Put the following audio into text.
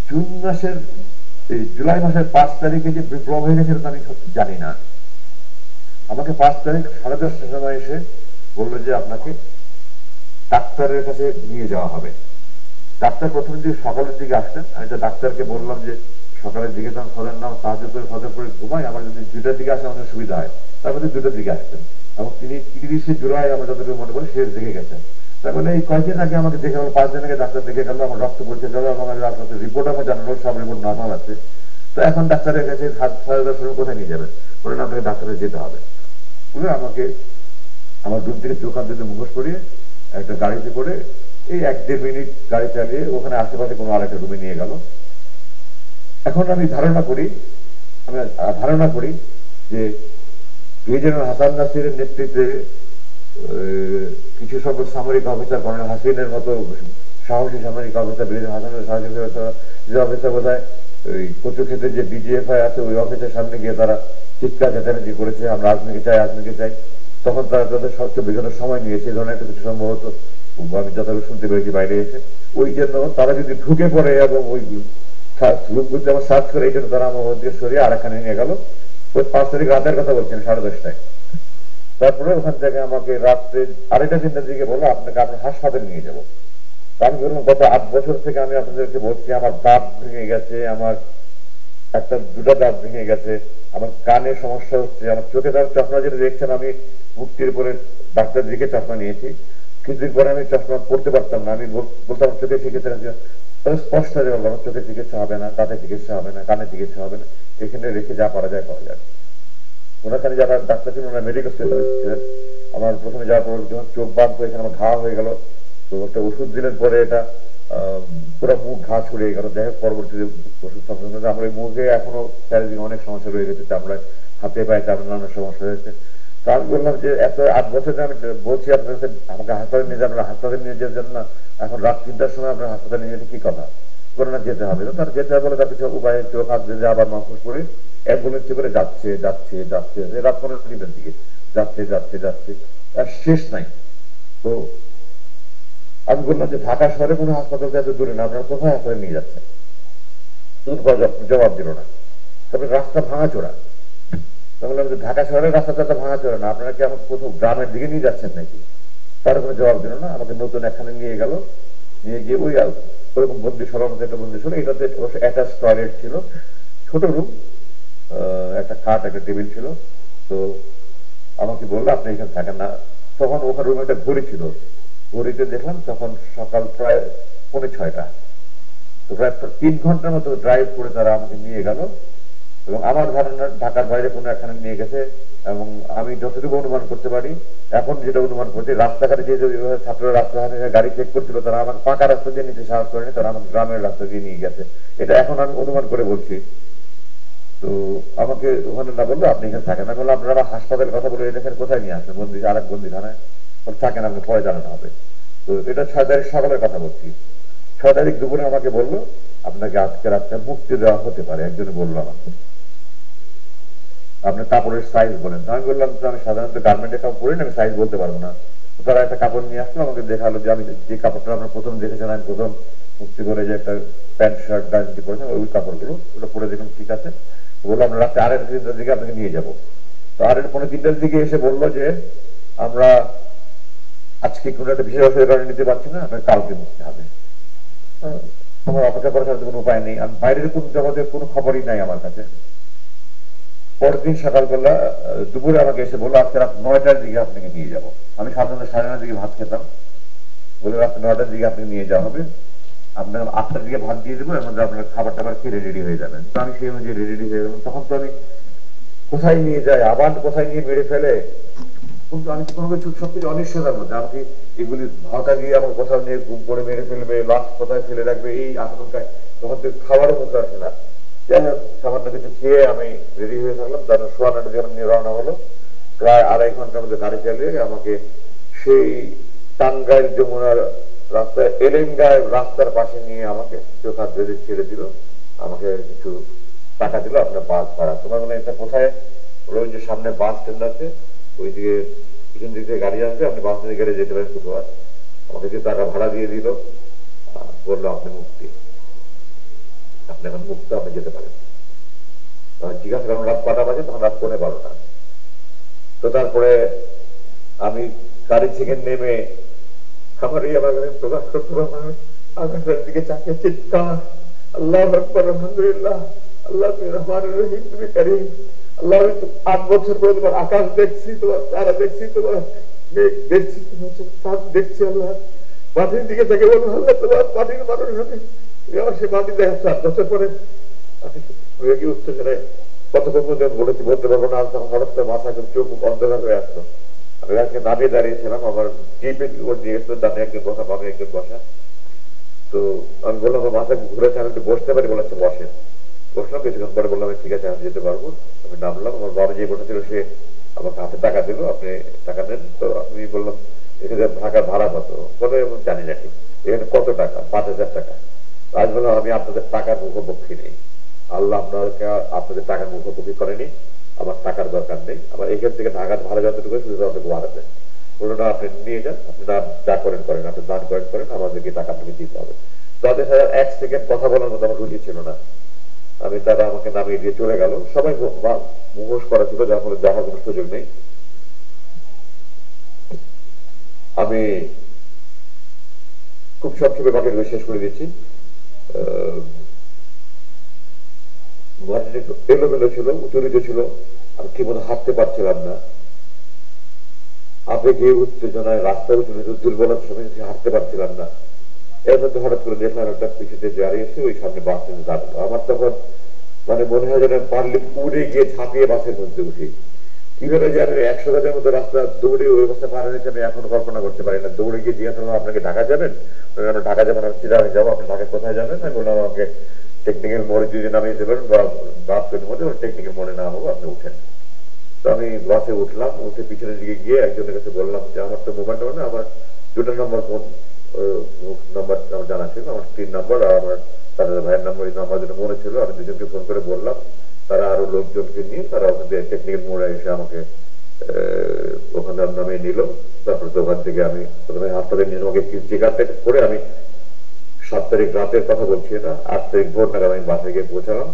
June মাসের জুলাই মাসের 5 তারিখে যে বিপ্লব হয়ে গেছে আমি জানি না। আমাকে 5 তারিখ 10:30টার সময় এসে বললো যে আপনাকে ডাক্তারের কাছে নিয়ে যাওয়া হবে। ডাক্তার প্রথম দিকে সকালের দিকে আসতেন, আমি তো ডাক্তারকে বললাম যে সকালের দিকে তখন ফজর নাম সাহায্য করে ফজর করে ঘুমাই, আমার যদি 2টার দিকে আসে আমাদের সুবিধা হয়। তারপরে 2টার দিকে আসতেন এবং তিনি 30শে জুলাই আমরা যতটুকু মনে করি শেষ দেখে গেছেন। তার মানে এই কয়েকদিন আগে আমাকে দেখে গেল, 5 দিন আগে ডাক্তার দেখে গেল, আমার রক্ত পরীক্ষা গেল এবং আপনাদের রিপোর্ট আমার জানালো সব রিপোর্ট নর্মাল আছে। তো এখন ডাক্তারের কাছে 10:30 কোথায় নিয়ে যাবেন, বলেন আপনাকে ডাক্তারে যেতে হবে। বলে আমাকে আমার রুম থেকে চোখ হাত দিতে মুখোশ করিয়ে একটা গাড়িতে করে এই 1-1.5 মিনিট গাড়ি চালিয়ে ওখানে আশেপাশে কোনো আরেকটা রুমে নিয়ে গেল। এখন আমি ধারণা করি যে ব্রিগেডিয়ার হাসান নাসিরের নেতৃত্বে কিছু সংখ্যক সামরিক অফিসার, কর্নেল হাসিনের মতো সাহসী সামরিক অফিসার, ব্রিগেডিয়ার হাসানের সাহসী অফিসার বোধ হয় ওই কচু ক্ষেত্রে যে ডিজিএফআই আছে ওই অফিসের সামনে গিয়ে তারা চিৎকার চেঁচামেচি করেছে, আমরা আজমিকে চাই। তখন তারা তাদের সবচেয়ে বিভিন্ন সময় নিয়েছে, এই ধরনের একটা কিছু সম্ভবত আমি যতটুকু শুনতে পেরেছি বাইরে এসে। ওই জন্য তারা যদি ঢুকে পড়ে এবং ওই লুকগুলিতে আমার সার্চ করে, এই জন্য তারা আমার ওদিকে সরিয়ে আর এখানে নিয়ে গেল। ওই 5 তারিখ রাতের কথা বলছেন 10:30টায়। তারপরে ওখান থেকে আমাকে রাত্রে 2:30-3টার দিকে বললো আপনাকে আপনার হাসপাতালে নিয়ে যাবো। আমি বললাম গত 8 বছর থেকে আমি আপনাদেরকে বলছি আমার দাঁত ভেঙে গেছে, আমার 2টা দাঁত ভেঙে গেছে, আমার কানে সমস্যা হচ্ছে, আমার চোখে তার চশমা যেটা দেখছেন আমি মুক্তির পরে ডাক্তার দিকে চশমা নিয়েছি, কিছুদিন পরে আমি চশমা পড়তে পারতাম না, আমি বলতাম চোখে চিকিৎসা, তবে স্পষ্ট হয়ে বললাম আমার চোখে চিকিৎসা হবে না, দাঁতে চিকিৎসা হবে না, কানে চিকিৎসা হবে না, এখানে রেখে যা পারা যায় করা যায়। ওনাখানে যারা ডাক্তার ছিলেন ওনার মেডিকেল স্পেশালিস্ট ছিলেন। আমার প্রথমে যাওয়ার পর যখন চোখ বাঁধতো এখানে আমার ঘা হয়ে গেল, তো একটা ওষুধ দিলেন, পরে এটা পুরো মুখ ঘা ছড়িয়ে গেল। দেখে পরবর্তীতে ওষুধ সংক্রান্ত আমার এই মুখে এখনো চারিদিকে অনেক সমস্যা রয়ে গেছে, চামড়ায় হাতে পায়ে চামড়া অনেক সমস্যা হয়েছে। তো আমি বললাম যে এত 8 বছর আমি বলছি আপনার কাছে আমাকে হাসপাতালে নিয়ে যাবেন, হাসপাতালে নিয়ে যেতেন না, এখন রাত 3টার সময় আপনার হাসপাতালে নিয়ে যেতে কি কথা, করে না যেতে হবে। তার যেতে হবে বলে তার কিছু উপায়ে চোখ হাত দিয়ে আবার মাফুস করে অ্যাম্বুলেন্সে করে যাচ্ছে রাত 15টার দিকে যাচ্ছে আর শেষ নাই। তো আমি বললাম যে ঢাকা শহরে কোনো হাসপাতাল এত দূরে না, আপনারা কোথায় হাসপাতালে নিয়ে যাচ্ছেন? জবাব দিল না। তারপরে রাস্তা ভাঙাচোরা। বললাম যে ঢাকা শহরের রাস্তাটা ভাঙাচোরা না, আপনারা কি আমাকে কোথাও গ্রামের দিকে নিয়ে যাচ্ছেন নাকি? তার কোনো জবাব দিল না। আমাকে নতুন এখানে নিয়ে গেল, নিয়ে গিয়ে ওই ওরকম বন্দি সরার মতো একটা বন্দি ছিল, এটাতে অ্যাটাচ টয়লেট ছিল, ছোট রুম, একটা খাট একটা টেবিল ছিল। তো আমাকে বললো আপনি এখানে থাকেন না। তখন ওখানে রুমে একটা ঘড়ি ছিল, ঘড়িতে দেখলাম তখন সকাল প্রায় 5:45। তো প্রায় 3 ঘন্টার মতো ড্রাইভ করে তারা আমাকে নিয়ে গেল এবং আমার ধারণা ঢাকার বাইরে কোনো এখানে নিয়ে গেছে। এবং আমি যতটুকু অনুমান করতে পারি, এখন যেটা অনুমান করছি, রাস্তাঘাটে যে ছাত্ররা রাস্তাঘাটে গাড়ি চেক করছিল তারা আমাকে পাকা রাস্তা দিয়ে নিতে সাহস করেনি, তারা আমাকে গ্রামের রাস্তা দিয়ে নিয়ে গেছে, এটা এখন আমি অনুমান করে বলছি। তো আমাকে ওখানে না বললো আপনি এখানে থাকেন, আমি বললাম আপনারা আমার হাসপাতালের কথা বলে এখানে কোথায় নিয়ে আসেন, বন্দি আরেক বন্দিখানায় থাকেন, আপনি পরে জানানো হবে। তো এটা 6 তারিখ সকালের কথা বলছি। 6 তারিখ দুপুরে আমাকে বললো আপনাকে আজকে রাত্রে মুক্তি দেওয়া হতে পারে। একজনে বললো আমাকে আপনার কাপড়ের সাইজ বলেন। আমি বললাম তো আমি সাধারণত গার্মেন্টের কাপড় পরি না, আমি সাইজ বলতে পারবো না। তারা একটা কাপড় নিয়ে আসলো, আমাকে দেখালো যে আমি যে কাপড়টা আপনার প্রথম দেখেছেন, আমি প্রথম মুক্তি করে যে একটা প্যান্ট শার্ট গাঞ্জি পরেছেন ওই কাপড়গুলো, ওটা পরে দেখুন ঠিক আছে। বললো আমরা রাত্রে 2:30-3টার দিকে আপনাকে নিয়ে যাবো। তো 2:30-3টার দিকে এসে বললো যে আমরা আজকে কোনো একটা বিশেষ অসুবিধার কারণে নিতে পারছি না, আপনার কালকে মুক্তি হবে। আমার অপেক্ষা করার সাথে কোনো উপায় নেই, আমি বাইরের কোন জগতের কোনো খবরই নাই আমার কাছে। পরের দিন সকালবেলা দুপুরে আমাকে এসে বললো আজকে রাত 9টার দিকে আপনাকে নিয়ে যাবো। আমি সাধারণত 9:30 দিকে ভাত খেতাম, বলে রাত 9টার দিকে আপনাকে নিয়ে যাওয়া হবে, আপনার 8টার দিকে ভাত দিয়ে দেবো, এর মধ্যে আপনার খাবার টাবার খেয়ে রেডি হয়ে যাবেন। তো আমি সেই অনুযায়ী রেডি হয়ে গেলাম। তখন তো আমি কোথায় নিয়ে যায়, আবার কোথায় নিয়ে মেরে ফেলে, কিন্তু আমি তো কোনো কিছু সবকিছু অনিশ্চয়তার মধ্যে। আমাকে এগুলি ভাতা দিয়ে আমার কোথাও নিয়ে গুম করে মেরে ফেলবে, লাশ কোথায় ফেলে রাখবে, এই আশঙ্কায় তখন তো খাবারও মতো আসে না। যাই হোক সামান্য কিছু খেয়ে আমি রেডি হয়ে থাকলাম। তার 9:15 যখন নিয়ে রওনা হলো, প্রায় 2.5 ঘন্টার মধ্যে গাড়ি চালিয়ে আমাকে সেই টাঙ্গাইল যমুনার রাস্তায় এলেঙ্গায় রাস্তার পাশে নিয়ে আমাকে চোখ হাত বেঁধে ছেড়ে দিল, আমাকে কিছু টাকা দিল, আপনার বাস ভাড়া। তোমার মানে এটা কোথায়? ওই যে সামনে বাস স্ট্যান্ড আছে, ওই দিকে পিছন দিক থেকে গাড়ি আসবে, আপনি বাস স্ট্যান্ডে গেলে যেতে পারেন শুক্রবার। আমাকে কিছু টাকা ভাড়া দিয়ে দিল, বললো আপনি মুক্তি। আপনি এখন মুক্ত, আপনি যেতে পারেন। জিজ্ঞাসা করেন রাত কটা বাজে, তখন রাত 12:15। তো তারপরে আমি গাড়ি থেকে নেমে আমার এই এলাকায় প্রকাশ করতে পারলাম, আকাশের দিকে চাকিয়ে চিৎকার, আল্লাহু আকবার, আলহামদুলিল্লাহ, আল্লাহ তুমি রহমান রহিম, তুমি কারীম, আল্লাহ আমি 8 বছর পরে তোমার আকাশ দেখছি, তোমার তারা দেখছি, তোমার মেঘ দেখছি, তোমার চাঁদ দেখছি। আল্লাহ মাটির দিকে থেকে বলবো, আল্লাহ তোমার মাটির মানুষ আমি, তুমি আমার সে মাটি দেখাচ্ছ 8 বছর পরে। আমি রেগে উত্তেজনায় কতক্ষণ পর্যন্ত বলেছি বলতে পারবো না। তখন হঠাৎ করে মাথা চোখ অন্ধকার হয়ে আসলো। আমি আজকে দাঁড়িয়ে দাঁড়িয়েছিলাম, আমার জিপে নিয়ে গেছিল, দামে একজন বসা, বামে একজন বসা। তো আমি বললাম আমার মাথা ঘুরেছে, আমি একটু বসতে পারি, বলেছে বসে। বসলাম, কিছুক্ষণ পরে বললাম ঠিক আছে আমি যেতে পারবো। আমি নামলাম, আমার বাবা যে বসেছিল সে আমাকে হাতে টাকা দিল, আপনি টাকা নেন। তো আমি বললাম এখানে ঢাকা ভাড়া কত? বলে জানি না ঠিক। এখানে কত টাকা? 5,000 টাকা। আজ বললাম আমি আপনাদের টাকার মুখোমুখি নেই, আল্লাহ আপনাকে আপনাদের টাকার মুখোমুখি করেনি, আমার টাকার দরকার নেই, আমার এখান থেকে ঢাকার ভাড়া যতটুকু শুধু ততটুকু ভাড়া দেন। বললো না আপনি নিয়ে যান, আপনি যা করেন করেন, আপনি দান করেন, আমাদেরকে টাকা আপনাকে দিতে হবে। তাদের সাথে 1 সেকেন্ড কথা বলার মতো আমার রুচি ছিল না। আমি তারা আমাকে নামিয়ে দিয়ে চলে গেল। সবাই মুখোশ করা ছিল, যার ফলে দেখার কোনো সুযোগ নেই। আমি খুব সংক্ষেপে বাকিগুলো শেষ করে দিচ্ছি। এলোমেলো ছিল, উচ্চরিত ছিল, আমি ঠিক মতো হাঁটতে পারছিলাম না। আবেগে উত্তেজনায় রাস্তায় উচ্চরিত দুর্বলতার সময় হাঁটতে পারছিলাম না। এর মধ্যে হঠাৎ করে দেখলাম একটা পিছুতে দাঁড়িয়ে এসে ওই সামনে বাস স্ট্যান্ডে দাঁড়ালো। আমার তখন মানে মনে হয় যেন পারলে উড়ে গিয়ে ঝাঁপিয়ে বাসের মধ্যে উঠি। কিভাবে যে আমি 100 গজের মতো রাস্তা দৌড়ে ওই অবস্থা পার হয়েছে আমি এখনো কল্পনা করতে পারি না। দৌড়ে গিয়ে জিজ্ঞাসা করলাম আপনাকে ঢাকা যাবেন? ঢাকা যাবেন, আমি চিরাঙে যাবো, আপনি ঢাকায় কোথায় যাবেন? আমি বললাম আমাকে টেকনিক্যাল মোড়ে যদি নামিয়ে দেবেন বা বাসের মধ্যে, টেকনিক্যাল মোড়ে না হবো, আপনি উঠেন। তো আমি বাসে উঠলাম, উঠে পিছনের দিকে গিয়ে একজনের কাছে বললাম যে আমার তো মোবাইল নাম্বার না, আমার 2টা নম্বর ফোন নাম্বার আমার জানা ছিল, আমার 3 নম্বর আর আমার তাদের ভাইয়ের নাম্বার, এই নাম্বার যেটা মনে ছিল। আমি দুজনকে ফোন করে বললাম, তারা আরো লোকজনকে নিয়ে তারা ওখানে টেকনিক্যাল মোড়ে এসে আমাকে ওখানে নামিয়ে নিল। তারপরে দোকান থেকে আমি প্রথমে হাসপাতালে নিয়ে আমাকে চেক আপ করে আমি 7 তারিখ রাতের কথা বলছি, এটা 8 তারিখ ভোর নাগাদ আমি বাসায় গিয়ে পৌঁছালাম।